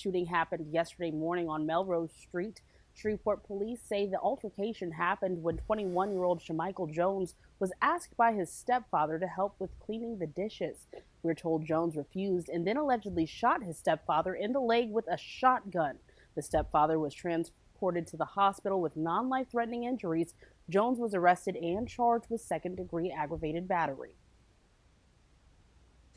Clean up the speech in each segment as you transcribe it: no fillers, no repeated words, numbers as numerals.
shooting happened yesterday morning on Melrose Street. Shreveport police say the altercation happened when 21-year-old Shamichael Jones was asked by his stepfather to help with cleaning the dishes. We're told Jones refused and then allegedly shot his stepfather in the leg with a shotgun. The stepfather was transported to the hospital with non-life-threatening injuries. Jones was arrested and charged with second-degree aggravated battery.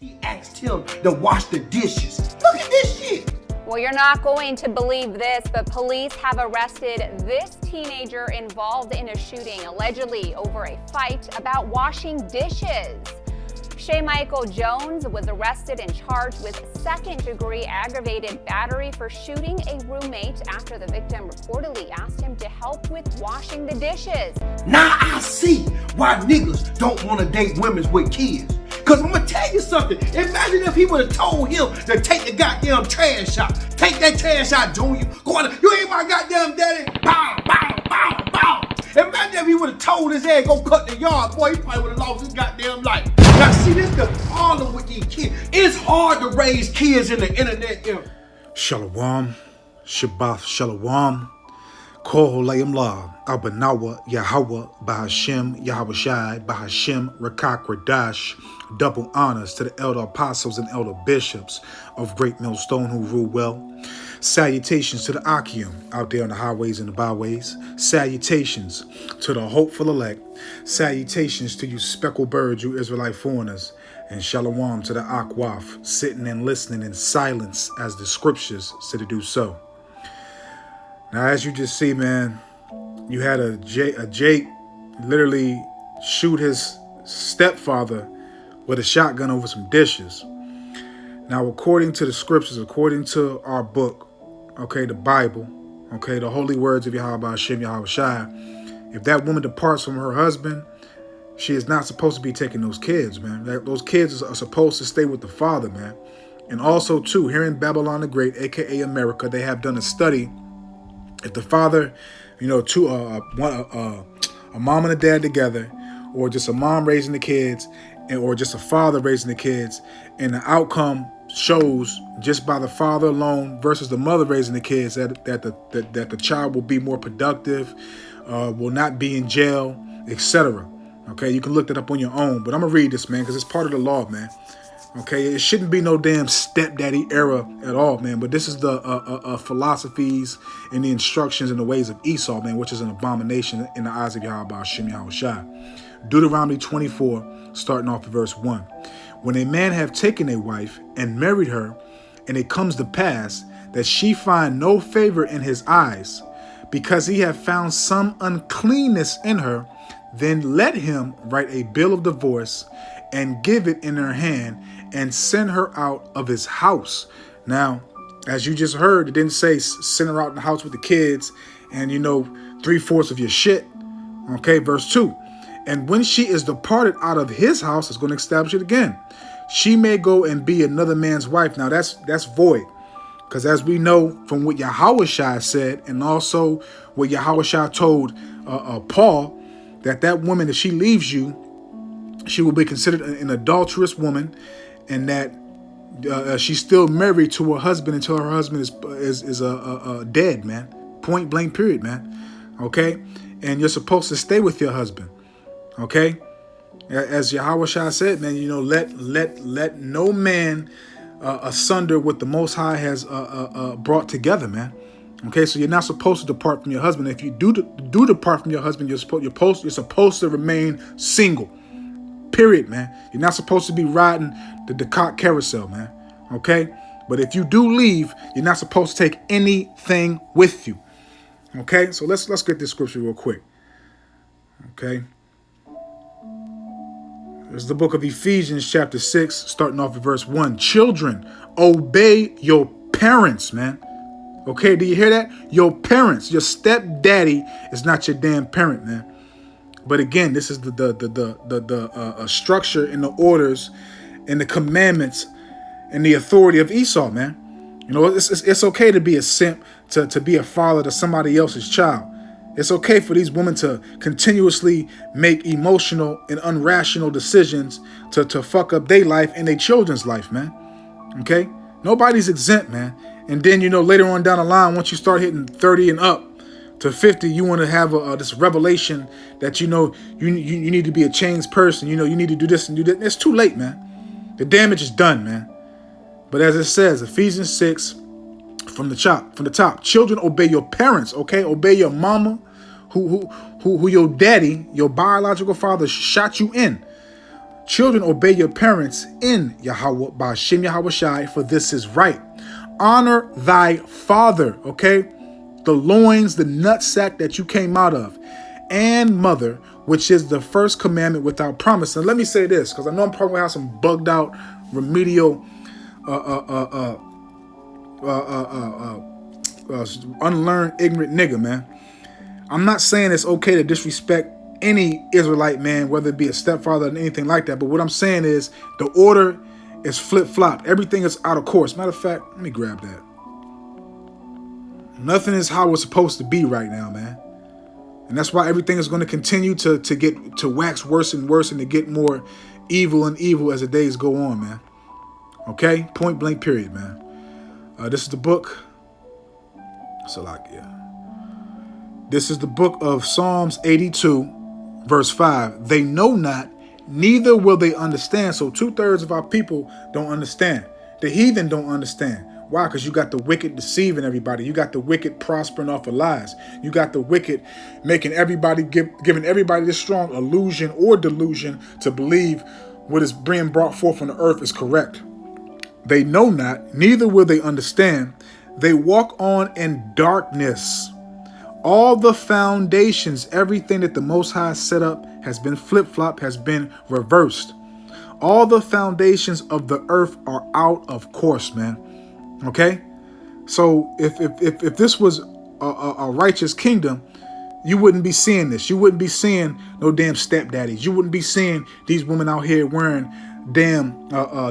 He asked him to wash the dishes. Look at this shit. Well, you're not going to believe this, but police have arrested this teenager involved in a shooting, allegedly over a fight about washing dishes. Shamichael Jones was arrested and charged with second-degree aggravated battery for shooting a roommate after the victim reportedly asked him to help with washing the dishes. Now I see why niggas don't want to date women with kids. Cause I'm gonna tell you something. Imagine if he would have told him to take the goddamn trash out. Take that trash out, Junior. Go on, you ain't my goddamn daddy. Bow, bow, bow, bow. Imagine if he would have told his ass go cut the yard, boy, he probably would have lost his goddamn life. Now see, this the problem with these kids. It's hard to raise kids in the internet era. Shalom, Shabbat Shalom, Koholayim La, Abanawa, Yahweh, Bahashem, Yahweh Shai, Bahashem, Rakak Radash. Double honors to the elder apostles and elder bishops of Great Millstone who rule well. Salutations to the Akim out there on the highways and the byways. Salutations to the hopeful elect. Salutations to you speckled birds, you Israelite foreigners. And shalom to the Akwaf, sitting and listening in silence as the scriptures say to do so. Now, as you just see, man, you had a Jake literally shoot his stepfather with a shotgun over some dishes. Now, according to the scriptures, according to our book, okay, the Bible, okay, the holy words of Yahweh Hashem, Yahweh Shai, if that woman departs from her husband, she is not supposed to be taking those kids, man. Those kids are supposed to stay with the father, man. And also, too, here in Babylon the Great, aka America, they have done a study. If the father, a mom and a dad together, or just a mom raising the kids, or just a father raising the kids, and the outcome shows just by the father alone versus the mother raising the kids that the child will be more productive, will not be in jail, etc. Okay, you can look that up on your own, but I'm gonna read this, man, because it's part of the law, man. Okay, it shouldn't be no damn stepdaddy era at all, man. But this is the philosophies and the instructions and the ways of Esau, man, which is an abomination in the eyes of Yahweh Hashem Yahweh Shai. Deuteronomy 24, starting off at verse 1. When a man have taken a wife and married her, and it comes to pass that she find no favor in his eyes, because he have found some uncleanness in her, then let him write a bill of divorce and give it in her hand and send her out of his house. Now, as you just heard, it didn't say send her out in the house with the kids and, 3/4 of your shit. Okay, verse 2. And when she is departed out of his house, it's going to establish it again. She may go and be another man's wife. Now, that's void. Because as we know from what Yahweh Shai said, and also what Yahweh Shai told Paul, that woman, if she leaves you, she will be considered an adulterous woman, and that she's still married to her husband until her husband is dead, man. Point blank, period, man. Okay? And you're supposed to stay with your husband. Okay? As Yahweh Shai said, man, let no man asunder what the Most High has brought together, man. Okay, so you're not supposed to depart from your husband. If you do depart from your husband, you're supposed to remain single. Period, man. You're not supposed to be riding the Descartes carousel, man. Okay? But if you do leave, you're not supposed to take anything with you. Okay? So let's get this scripture real quick. Okay? There's the book of Ephesians, chapter 6, starting off at verse 1. Children, obey your parents, man. Okay, do you hear that? Your parents, your stepdaddy is not your damn parent, man. But again, this is the structure and the orders and the commandments and the authority of Esau, man. It's okay to be a simp, to be a father to somebody else's child. It's okay for these women to continuously make emotional and irrational decisions to fuck up their life and their children's life, man. Okay? Nobody's exempt, man. And then, later on down the line, once you start hitting 30 and up to 50, you want to have this revelation that, you need to be a changed person. You need to do this and do that. It's too late, man. The damage is done, man. But as it says, Ephesians 6, from the top, children, obey your parents, okay? Obey your mama, who your daddy, your biological father shot you in. Children, obey your parents in Yahweh, Ba'ashem Yahweh Shai, for this is right. Honor thy father, okay? The loins, the nutsack that you came out of, and mother, which is the first commandment without promise. And let me say this, because I know I'm probably going to have some bugged out, remedial, unlearned, ignorant nigga, man. I'm not saying it's okay to disrespect any Israelite man, whether it be a stepfather or anything like that. But what I'm saying is the order is flip-flop. Everything is out of course. Matter of fact, let me grab that. Nothing is how it's supposed to be right now, man. And that's why everything is going to continue to wax worse and worse and to get more evil and evil as the days go on, man. Okay? Point blank period, man. This is the book. Salakia. This is the book of Psalms 82, verse 5. They know not, neither will they understand. So 2/3 of our people don't understand. The heathen don't understand. Why? Because you got the wicked deceiving everybody. You got the wicked prospering off of lies. You got the wicked making everybody, giving everybody this strong illusion or delusion to believe what is being brought forth on the earth is correct. They know not, neither will they understand. They walk on in darkness. All the foundations, everything that the Most High set up has been flip-flop, has been reversed. All the foundations of the earth are out of course, man. Okay? So if this was a righteous kingdom, you wouldn't be seeing this. You wouldn't be seeing no damn stepdaddies. You wouldn't be seeing these women out here wearing damn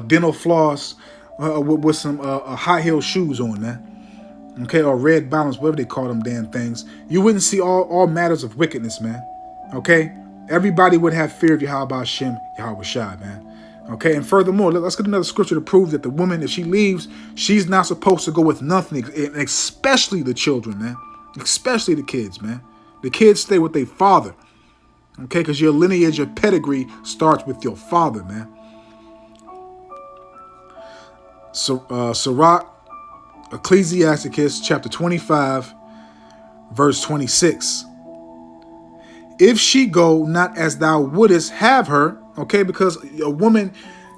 dental floss with some high heel shoes on, man. Okay, or red bottoms, whatever they call them damn things. You wouldn't see all matters of wickedness, man. Okay? Everybody would have fear of Yahweh Hashem, Yahweh Shai, man. Okay, and furthermore, let's get another scripture to prove that the woman, if she leaves, she's not supposed to go with nothing, especially the children, man. Especially the kids, man. The kids stay with their father. Okay, because your lineage, your pedigree starts with your father, man. So, Sirach, Ecclesiasticus chapter 25, verse 26. If she go not as thou wouldest have her, okay, because a woman,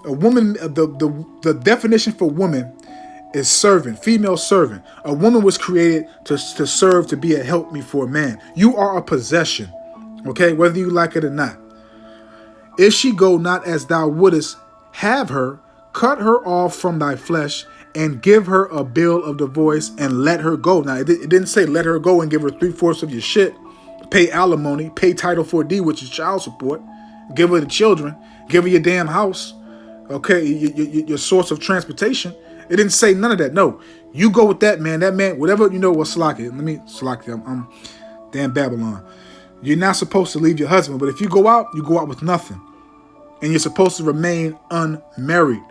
the definition for woman is servant, female servant. A woman was created to serve, to be a helpmeet for a man. You are a possession, okay, whether you like it or not. If she go not as thou wouldest have her, cut her off from thy flesh, and give her a bill of divorce and let her go. Now, it didn't say let her go and give her 3/4 of your shit. Pay alimony, pay Title 4D, which is child support. Give her the children. Give her your damn house. Okay, your source of transportation. It didn't say none of that. No, you go with that man. That man, whatever, Slaki. I'm damn Babylon. You're not supposed to leave your husband, but if you go out with nothing. And you're supposed to remain unmarried.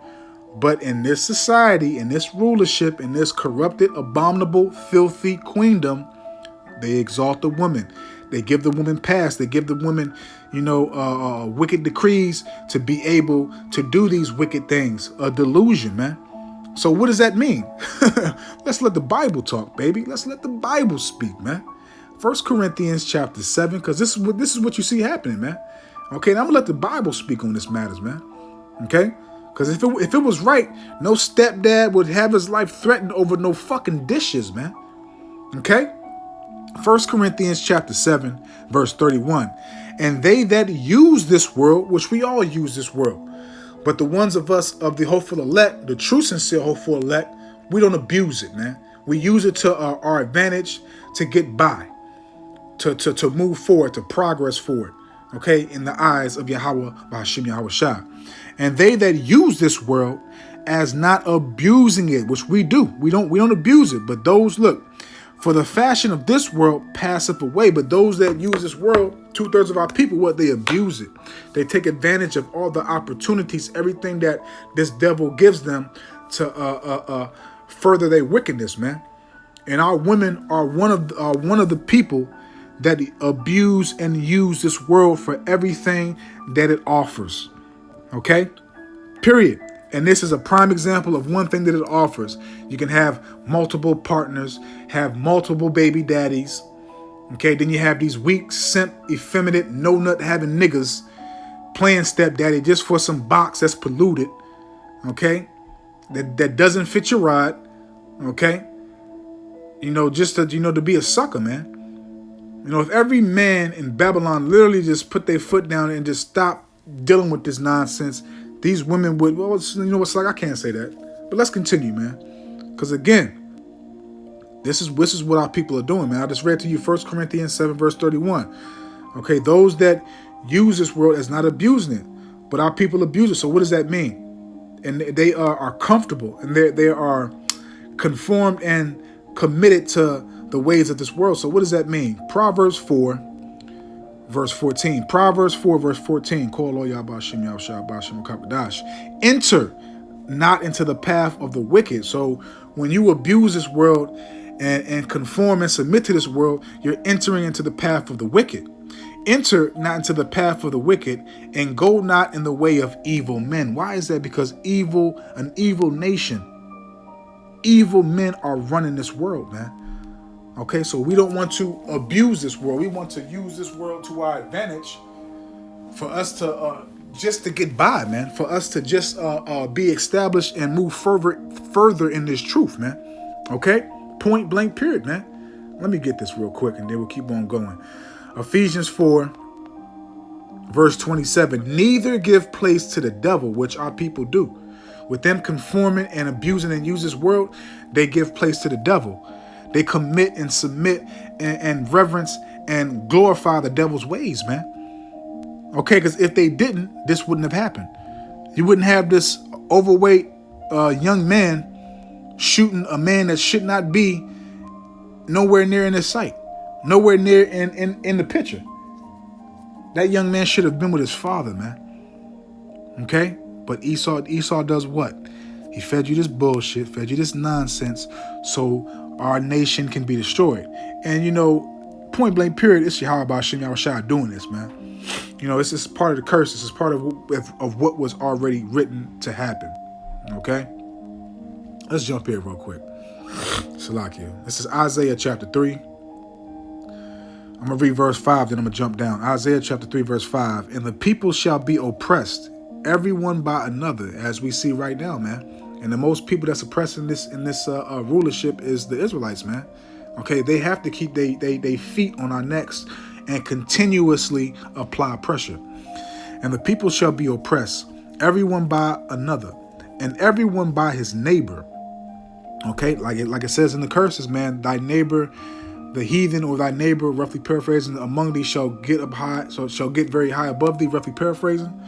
But in this society, in this rulership, in this corrupted, abominable, filthy queendom, they exalt the woman. They give the woman pass. They give the woman, wicked decrees to be able to do these wicked things. A delusion, man. So what does that mean? Let's let the Bible talk, baby. Let's let the Bible speak, man. 1 Corinthians chapter 7, because this is what you see happening, man. Okay, and I'm gonna let the Bible speak on this matters, man. Okay? Because if it was right, no stepdad would have his life threatened over no fucking dishes, man. Okay? 1 Corinthians chapter 7, verse 31. And they that use this world, which we all use this world, but the ones of us of the hopeful elect, the true sincere hopeful elect, we don't abuse it, man. We use it to our advantage to get by, to move forward, to progress forward. Okay? In the eyes of Yahweh, Ba'ashem Yahweh Shai. And they that use this world as not abusing it, which we do. We don't abuse it. But those, look, for the fashion of this world passeth away. But those that use this world, 2/3 of our people, they abuse it. They take advantage of all the opportunities, everything that this devil gives them to further their wickedness, man. And our women are one of the people that abuse and use this world for everything that it offers. Okay? Period. And this is a prime example of one thing that it offers. You can have multiple partners, have multiple baby daddies. Okay? Then you have these weak, simp, effeminate, no nut having niggas playing stepdaddy just for some box that's polluted. Okay? That doesn't fit your rod. Okay? Just to be a sucker, man. If every man in Babylon literally just put their foot down and just stop dealing with this nonsense, these women would, it's like, I can't say that. But let's continue, man. Because again, this is what our people are doing, man. I just read to you 1 Corinthians 7, verse 31. Okay, those that use this world as not abusing it, but our people abuse it. So what does that mean? And they are comfortable, and they are conformed and committed to the ways of this world. So what does that mean? Proverbs 4, verse 14. Proverbs 4, verse 14. Enter not into the path of the wicked. So when you abuse this world and conform and submit to this world, you're entering into the path of the wicked. Enter not into the path of the wicked, and go not in the way of evil men. Why is that? Because an evil nation, evil men are running this world, man. Okay, so we don't want to abuse this world. We want to use this world to our advantage for us to just to get by, man. For us to just be established and move further in this truth, man. Okay, point blank period, man. Let me get this real quick and then we'll keep on going. Ephesians 4, verse 27. Neither give place to the devil, which our people do. With them conforming and abusing and use this world, they give place to the devil. They commit and submit and reverence and glorify the devil's ways, man. Okay, because if they didn't, this wouldn't have happened. You wouldn't have this overweight young man shooting a man that should not be nowhere near in his sight, nowhere near in the picture. That young man should have been with his father, man. Okay? But Esau does what? He fed you this bullshit, fed you this nonsense, so our nation can be destroyed. And point blank period, it's Yahweh Ba'Shem Yahushua doing this, man. This is part of the curse. This is part of what was already written to happen. Okay? Let's jump here real quick. Salakia. This is Isaiah chapter 3. I'm going to read verse 5, then I'm going to jump down. Isaiah chapter 3, verse 5. And the people shall be oppressed, everyone by another, as we see right now, man. And the most people that's oppressing in this rulership is the Israelites, man. Okay, they have to keep they feet on our necks and continuously apply pressure. And the people shall be oppressed, everyone by another, and everyone by his neighbor. Okay, like it says in the curses, man, thy neighbor, the heathen, or thy neighbor, roughly paraphrasing, among thee shall get up high, so shall get very high above thee, roughly paraphrasing.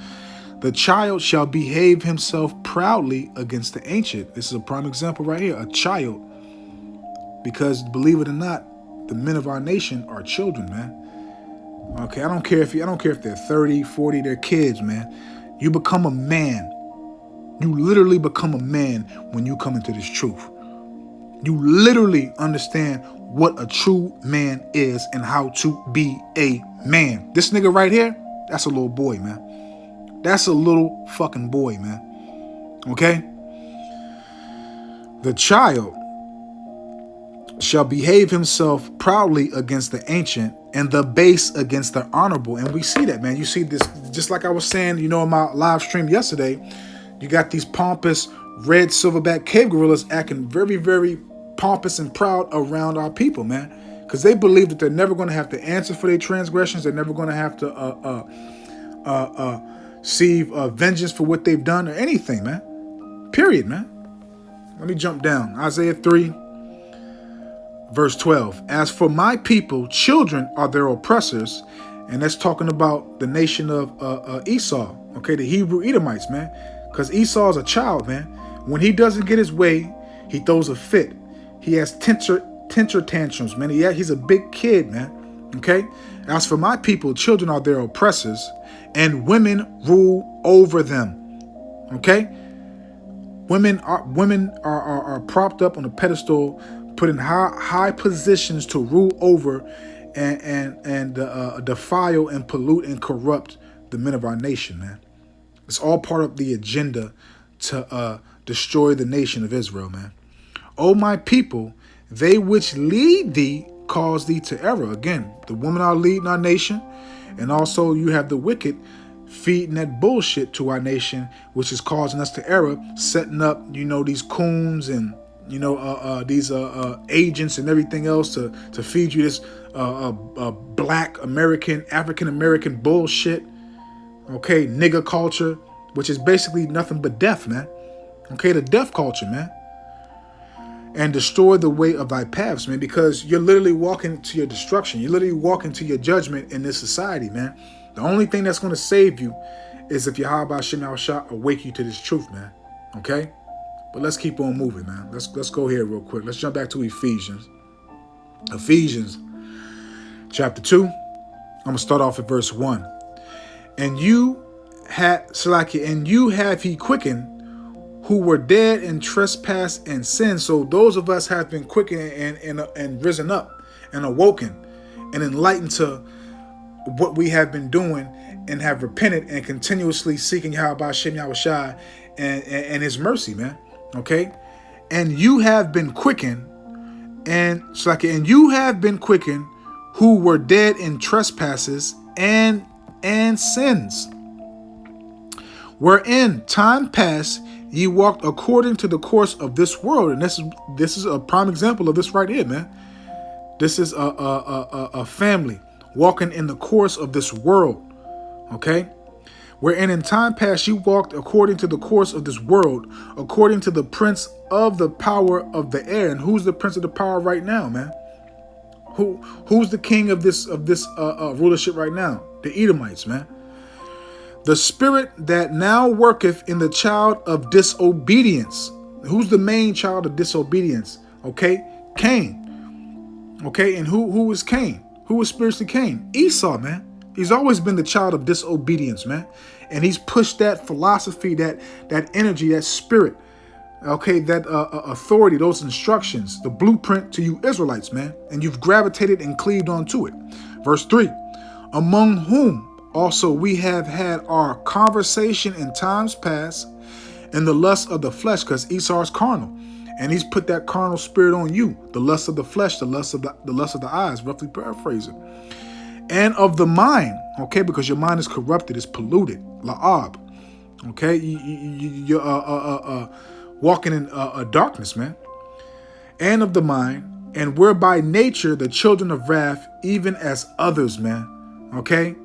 The child shall behave himself proudly against the ancient. This is a prime example right here, a child. Because believe it or not, the men of our nation are children, man. Okay, I don't care if they're 30, 40, they're kids, man. You become a man. You literally become a man when you come into this truth. You literally understand what a true man is and how to be a man. This nigga right here, that's a little boy, man. That's a little fucking boy, man. Okay? The child shall behave himself proudly against the ancient, and the base against the honorable. And we see that, man. You see this, just like I was saying, in my live stream yesterday, you got these pompous red silverback cave gorillas acting very, very pompous and proud around our people, man. Because they believe that they're never going to have to answer for their transgressions. They're never going to have to receive vengeance for what they've done or anything, man. Period, man. Let me jump down. Isaiah 3, verse 12. As for my people, children are their oppressors. And that's talking about the nation of Esau. Okay, the Hebrew Edomites, man. Because Esau is a child, man. When he doesn't get his way, he throws a fit. He has temper tantrums, man. He's a big kid, man. Okay? As for my people, children are their oppressors, and women rule over them. Okay? Women are propped up on a pedestal, put in high positions to rule over and defile and pollute and corrupt the men of our nation, man. It's all part of the agenda to destroy the nation of Israel, man. O my people, they which lead thee cause thee to error. Again, the women are leading our nation, and also you have the wicked feeding that bullshit to our nation, which is causing us to error, setting up, these coons and these agents and everything else to feed you this black American, African American bullshit. Okay, nigger culture, which is basically nothing but death, man. Okay, the death culture, man. And destroy the way of thy paths, man, because you're literally walking to your destruction. You're literally walking to your judgment in this society, man. The only thing that's going to save you is if Yahweh Shem Yahushua awake you to this truth, man. Okay? But let's keep on moving, man. Let's go here real quick. Let's jump back to Ephesians. Ephesians chapter 2. I'm going to start off at verse 1. And you have he quickened who were dead in trespass and sin. So those of us have been quickened and risen up and awoken and enlightened to what we have been doing and have repented and continuously seeking Yahweh Shem Yahushua and his mercy, man. Okay? And you have been quickened and you have been quickened who were dead in trespasses and sins, wherein time past ye walked according to the course of this world. And this is a prime example of this right here, man. This is a family walking in the course of this world. Okay? Wherein in time past ye walked according to the course of this world, according to the prince of the power of the air. And who's the prince of the power right now, man? Who's the king of this rulership right now? The Edomites, man. The spirit that now worketh in the child of disobedience. Who's the main child of disobedience? Okay, Cain. Okay, and who is Cain? Who was spiritually Cain? Esau, man. He's always been the child of disobedience, man. And he's pushed that philosophy, that energy, that spirit, okay, that authority, those instructions, the blueprint to you Israelites, man. And you've gravitated and cleaved onto it. Verse 3, among whom also we have had our conversation in times past in the lust of the flesh, because Esau is carnal. And he's put that carnal spirit on you, the lust of the flesh, the lust of the eyes, roughly paraphrasing. And of the mind, okay, because your mind is corrupted, it's polluted, la'ab, okay, you're walking in darkness, man. And of the mind, and we're by nature the children of wrath, even as others, man. Okay,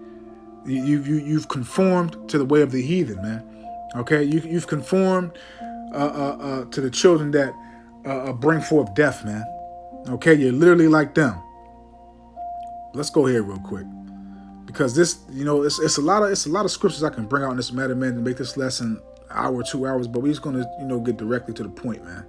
you've conformed to the way of the heathen, man. Okay, you've conformed to the children that bring forth death, man. Okay, you're literally like them. Let's go here real quick, because this, it's a lot of scriptures I can bring out in this matter, man, to make this lesson an hour, 2 hours, but we're just going to, get directly to the point, man.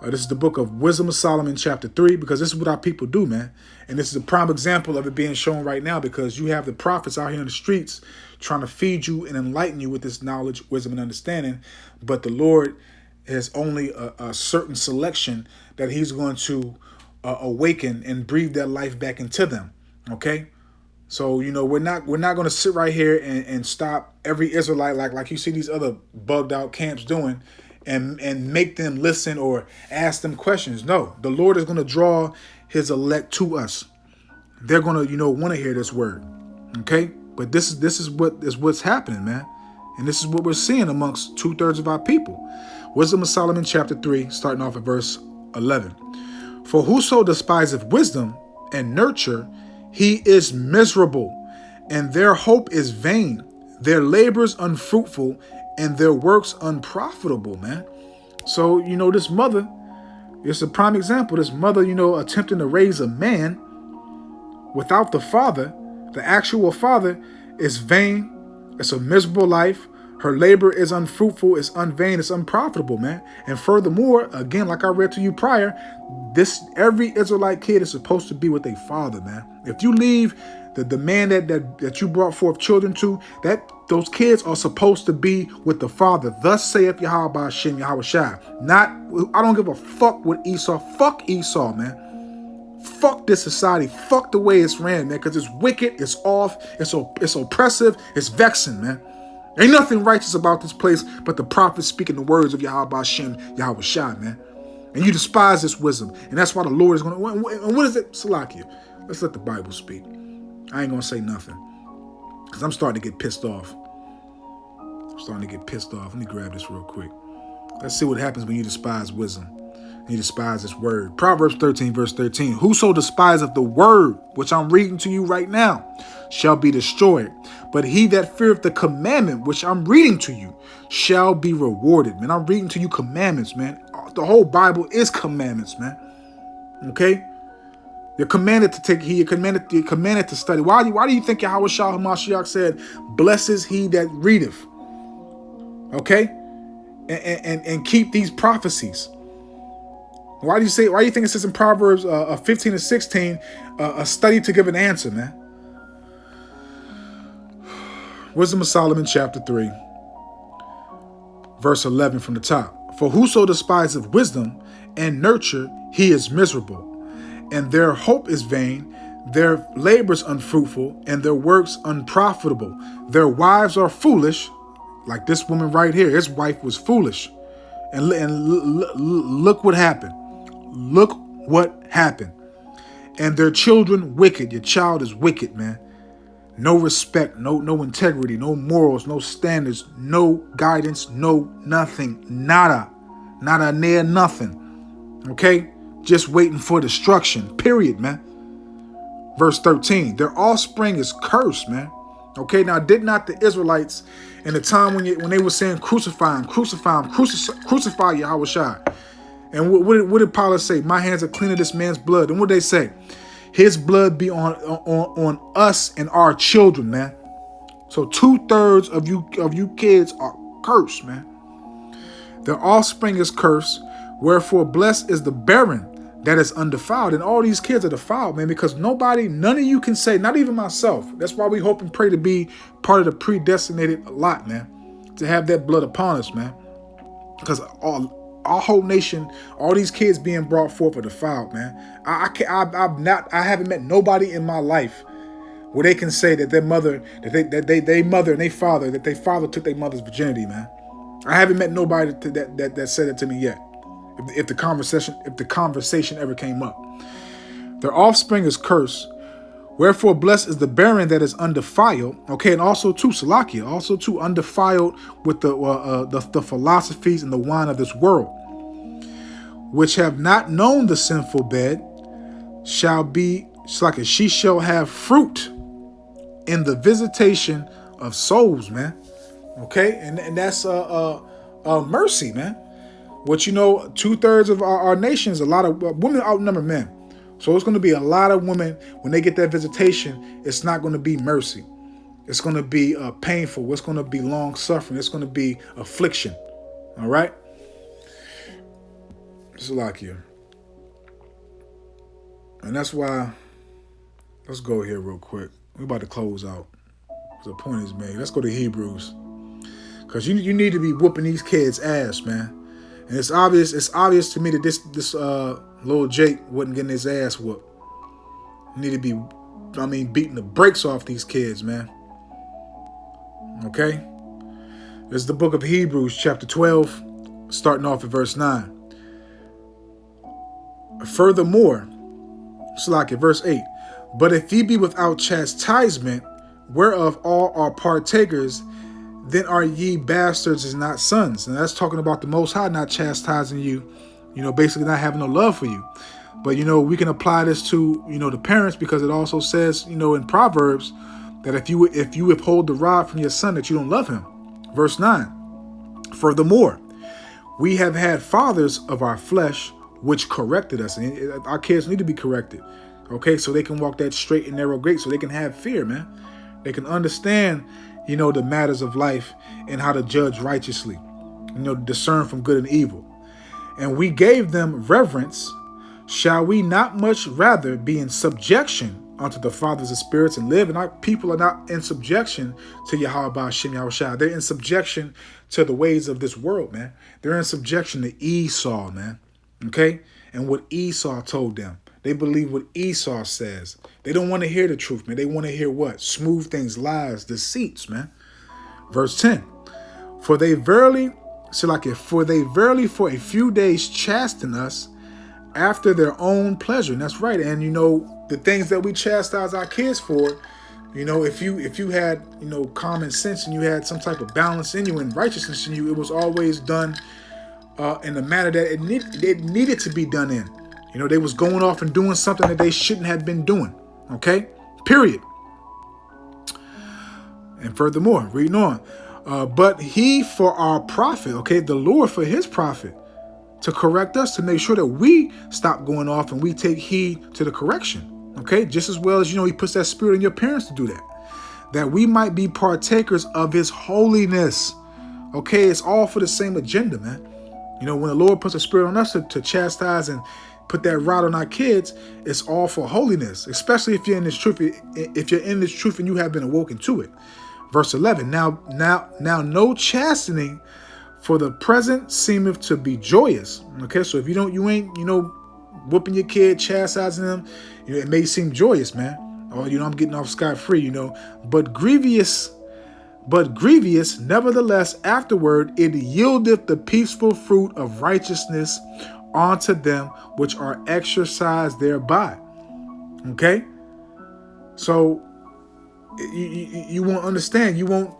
This is the book of Wisdom of Solomon, chapter 3, because this is what our people do, man. And this is a prime example of it being shown right now, because you have the prophets out here in the streets trying to feed you and enlighten you with this knowledge, wisdom, and understanding. But the Lord has only a certain selection that he's going to awaken and breathe that life back into them. Okay? So, we're not going to sit right here and stop every Israelite like you see these other bugged out camps doing and make them listen or ask them questions. No, the Lord is going to draw his elect to us. They're going to, want to hear this word. Okay? But this is what's happening, man. And this is what we're seeing amongst 2/3 of our people. Wisdom of Solomon, chapter 3, starting off at verse 11. For whoso despiseth wisdom and nurture, he is miserable, and their hope is vain, their labors unfruitful, and their works unprofitable, man. So, this mother, it's a prime example. This mother, attempting to raise a man without the father, the actual father, is vain. It's a miserable life. Her labor is unfruitful, it's unvain, it's unprofitable, man. And furthermore, again, like I read to you prior, every Israelite kid is supposed to be with their father, man. If you leave the man that you brought forth children to, that those kids are supposed to be with the father. Thus saith Yahweh Hashem Yahweh Shai. Not, I don't give a fuck with Esau. Fuck Esau, man. Fuck this society. Fuck the way it's ran, man. Because it's wicked, it's off, it's oppressive, it's vexing, man. Ain't nothing righteous about this place but the prophets speaking the words of Yahweh Hashem Yahweh Shai, man. And you despise this wisdom. And that's why the Lord is going to... And what is it? Salakia. Let's let the Bible speak. I ain't going to say nothing. Because I'm starting to get pissed off. Let me grab this real quick. Let's see what happens when you despise wisdom. You despise this word. Proverbs 13, verse 13. Whoso despiseth the word, which I'm reading to you right now, shall be destroyed. But he that feareth the commandment, which I'm reading to you, shall be rewarded. Man, I'm reading to you commandments, man. The whole Bible is commandments, man. Okay? You're commanded to take heed. You're commanded to study. Why do you think Yahweh Shah HaMashiach said, blesses he that readeth? Okay? And keep these prophecies. Why do you think it says in Proverbs 15 and 16, a study to give an answer, man? Wisdom of Solomon, chapter 3, verse 11 from the top. For whoso despiseth wisdom and nurture, he is miserable. And their hope is vain, their labors unfruitful, and their works unprofitable. Their wives are foolish, like this woman right here. His wife was foolish. And look what happened. Look what happened. And their children wicked. Your child is wicked, man. No respect, no integrity, no morals, no standards, no guidance, no nothing. Nada, near nothing. Okay? Just waiting for destruction. Period, man. Verse 13. Their offspring is cursed, man. Okay, now did not the Israelites in the time when they were saying crucify Yahweh Shai? And what did Pilate say? My hands are clean of this man's blood. And what did they say? His blood be on us and our children, man. So 2/3 of you kids are cursed, man. Their offspring is cursed. Wherefore blessed is the barren that is undefiled. And all these kids are defiled, man, because none of you can say, not even myself. That's why we hope and pray to be part of the predestinated lot, man. To have that blood upon us, man. Because our whole nation, all these kids being brought forth are defiled, man. I haven't met nobody in my life where they can say that their mother, they mother and they father, that their father took their mother's virginity, man. I haven't met nobody that said it to me yet. If the conversation ever came up. Their offspring is cursed. Wherefore blessed is the barren that is undefiled. Okay, and also too, Salakia, also too undefiled with the philosophies and the wine of this world, which have not known the sinful bed, shall be Salakia. She shall have fruit in the visitation of souls, man. Okay, and that's mercy, man. Which, 2/3 of our nation is a lot of women outnumber men. So it's going to be a lot of women, when they get that visitation, it's not going to be mercy. It's going to be painful. It's going to be long suffering. It's going to be affliction. All right? Salakia. And that's why, let's go here real quick. We're about to close out. The point is made. Let's go to Hebrews. Because you need to be whooping these kids' ass, man. And it's obvious to me that this little Jake wasn't getting his ass whooped. You need to be, beating the brakes off these kids, man. Okay? This is the book of Hebrews, chapter 12, starting off at verse 9. Furthermore, it's like at verse 8. But if ye be without chastisement, whereof all are partakers, then are ye bastards and not sons. And that's talking about the Most High not chastising you, basically not having no love for you. But, we can apply this to, the parents, because it also says, in Proverbs, that if you withhold the rod from your son, that you don't love him. Verse 9. Furthermore, we have had fathers of our flesh which corrected us. And our kids need to be corrected. Okay, so they can walk that straight and narrow gate, so they can have fear, man. They can understand, the matters of life and how to judge righteously, discern from good and evil. And we gave them reverence. Shall we not much rather be in subjection unto the fathers of spirits and live. And our people are not in subjection to Yahweh Ba'ashem Yahushua. They're in subjection to the ways of this world, man. They're in subjection to Esau, man. Okay? And what Esau told them. They believe what Esau says. They don't want to hear the truth, man. They want to hear what? Smooth things, lies, deceits, man. Verse 10. For they verily for a few days chasten us after their own pleasure. And that's right. And the things that we chastise our kids for, if you had, common sense and you had some type of balance in you and righteousness in you, it was always done in the manner that it needed to be done in. They was going off and doing something that they shouldn't have been doing. Okay? Period. And furthermore, reading on. But he for our profit, okay, the Lord for his profit, to correct us, to make sure that we stop going off and we take heed to the correction, okay? Just as well as, he puts that spirit in your parents to do that we might be partakers of his holiness, okay? It's all for the same agenda, man. When the Lord puts a spirit on us to chastise and put that rod on our kids, it's all for holiness, especially if you're in this truth, and you have been awoken to it. Verse 11, now no chastening for the present seemeth to be joyous. Okay, so if you ain't whooping your kid, chastising them, it may seem joyous, man. Or I'm getting off scot-free, but grievous, nevertheless, afterward it yieldeth the peaceful fruit of righteousness unto them which are exercised thereby. Okay, so you won't understand. You won't.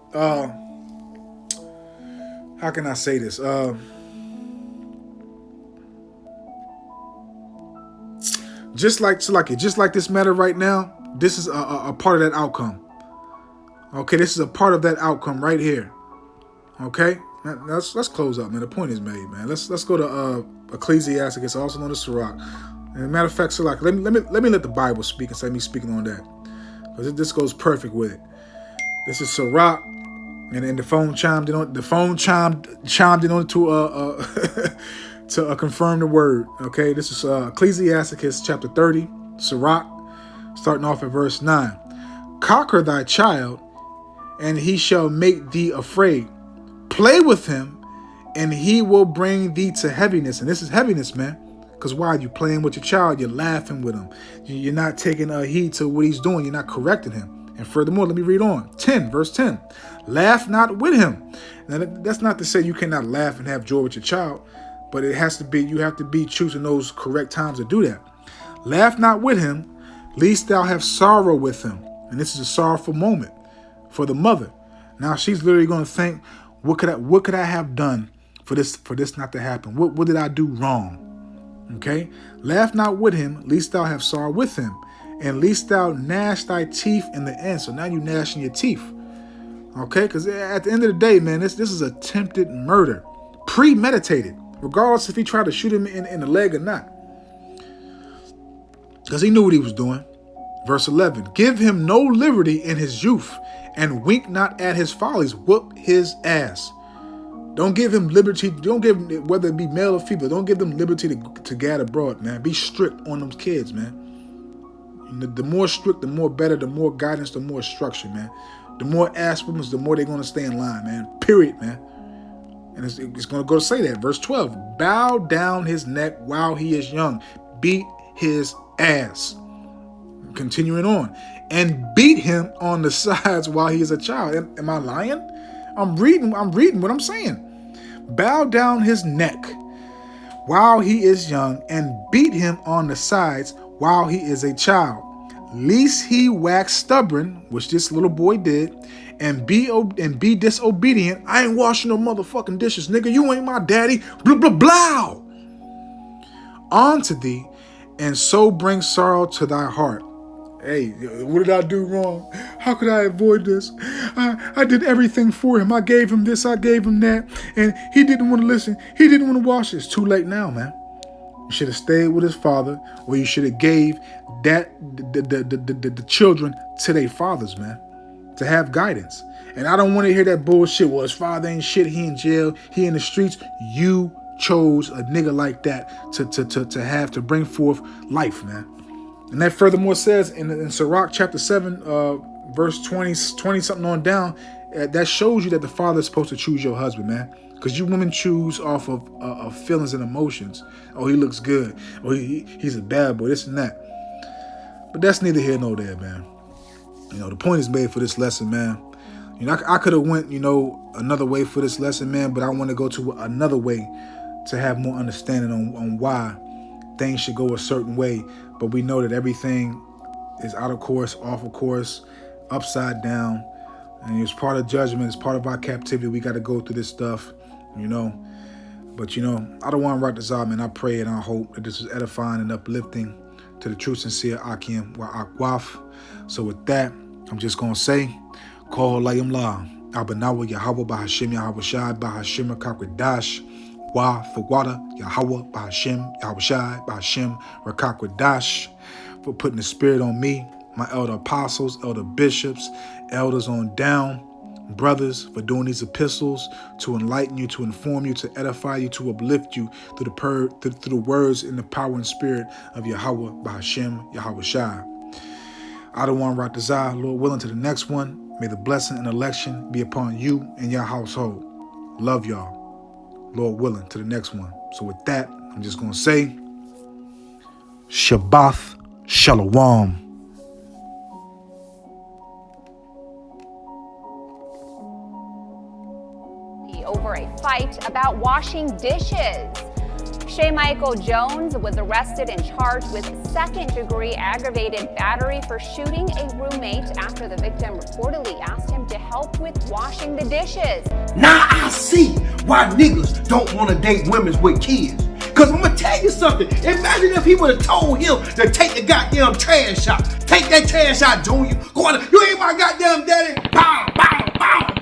How can I say this? Just like this matter right now, this is a part of that outcome. Okay, this is a part of that outcome right here. Okay, let's close up, man. The point is made, man. Let's go to Ecclesiastes, also known as Sirach. And matter of fact, Sirach, let me let the Bible speak instead of me speaking on that, because this goes perfect with it. This is Sirach. And then the phone chimed in on to confirm the word. Okay, this is Ecclesiasticus chapter 30, Sirach, starting off at verse 9. Conquer thy child, and he shall make thee afraid. Play with him, and he will bring thee to heaviness. And this is heaviness, man. Because why? You playing with your child, you're laughing with him. You're not taking heed to what he's doing. You're not correcting him. And furthermore, let me read on. Verse 10. Laugh not with him. Now, that's not to say you cannot laugh and have joy with your child, but you have to be choosing those correct times to do that. Laugh not with him, lest thou have sorrow with him. And this is a sorrowful moment for the mother. Now she's literally going to think, what could I have done for this not to happen? What did I do wrong? Okay? Laugh not with him, lest thou have sorrow with him, and lest thou gnash thy teeth in the end. So now you gnashing your teeth. Okay? Because at the end of the day, man, this is attempted murder. Premeditated. Regardless if he tried to shoot him in the leg or not. Because he knew what he was doing. Verse 11. Give him no liberty in his youth, and wink not at his follies. Whoop his ass. Don't give him liberty. Don't give him, whether it be male or female, don't give them liberty to gad abroad, man. Be strict on those kids, man. The more strict, the more better, the more guidance, the more structure, man. The more aspirants, the more they're going to stay in line, man. Period, man. And it's going to go to say that. Verse 12. Bow down his neck while he is young. Beat his ass. Continuing on. And beat him on the sides while he is a child. Am I lying? I'm reading what I'm saying. Bow down his neck while he is young, and beat him on the sides while he is a child. Lest he wax stubborn, which this little boy did, and be disobedient. I ain't washing no motherfucking dishes, nigga. You ain't my daddy. Blah, blah, blah. Onto thee, and so bring sorrow to thy heart. Hey, what did I do wrong? How could I avoid this? I did everything for him. I gave him this, I gave him that, and he didn't want to listen. He didn't want to wash it. It's too late now, man. You should have stayed with his father, or you should have gave the children to their fathers, man, to have guidance. And I don't want to hear that bullshit. Well, his father ain't shit. He in jail. He in the streets. You chose a nigga like that to have to bring forth life, man. And that furthermore says in Sirach chapter 7, verse 20 something on down, that shows you that the father is supposed to choose your husband, man. Because you women choose off of feelings and emotions. Oh, he looks good. Oh, he's a bad boy, this and that. But that's neither here nor there, man. You know, the point is made for this lesson, man. You know, I could have went, you know, another way for this lesson, man, but I want to go to another way to have more understanding on why things should go a certain way. But we know that everything is out of course, off of course, upside down. And it's part of judgment. It's part of our captivity. We got to go through this stuff, you know. But, you know, I don't want to write this out, man. I pray and I hope that this is edifying and uplifting to the true, sincere Akim wa Akwaf. So with that, I'm just going to say, Call Layim La, Abanawa Yahweh Bahashim Yahweh Shai Bahashim Rakakwadash, Wa Fawada Yahweh Bahashim Yahweh Shai Bahashim Rakakwadash, for putting the spirit on me, my elder apostles, elder bishops, elders on down, brothers, for doing these epistles to enlighten you, to inform you, to edify you, to uplift you through the words and the power and spirit of Yahweh Bahashim Yahweh Shai. I don't want to rock the Zah, Lord willing, to the next one. May the blessing and election be upon you and your household. Love y'all. Lord willing, to the next one. So with that, I'm just going to say, Shabbat Shalom. Over a fight about washing dishes. Shay Michael Jones was arrested and charged with second-degree aggravated battery for shooting a roommate after the victim reportedly asked him to help with washing the dishes. Now I see why niggas don't want to date women with kids. Because I'm going to tell you something. Imagine if he would have told him to take the goddamn trash out. Take that trash out, Junior. Go on, you ain't my goddamn daddy. Bow, bow, bow.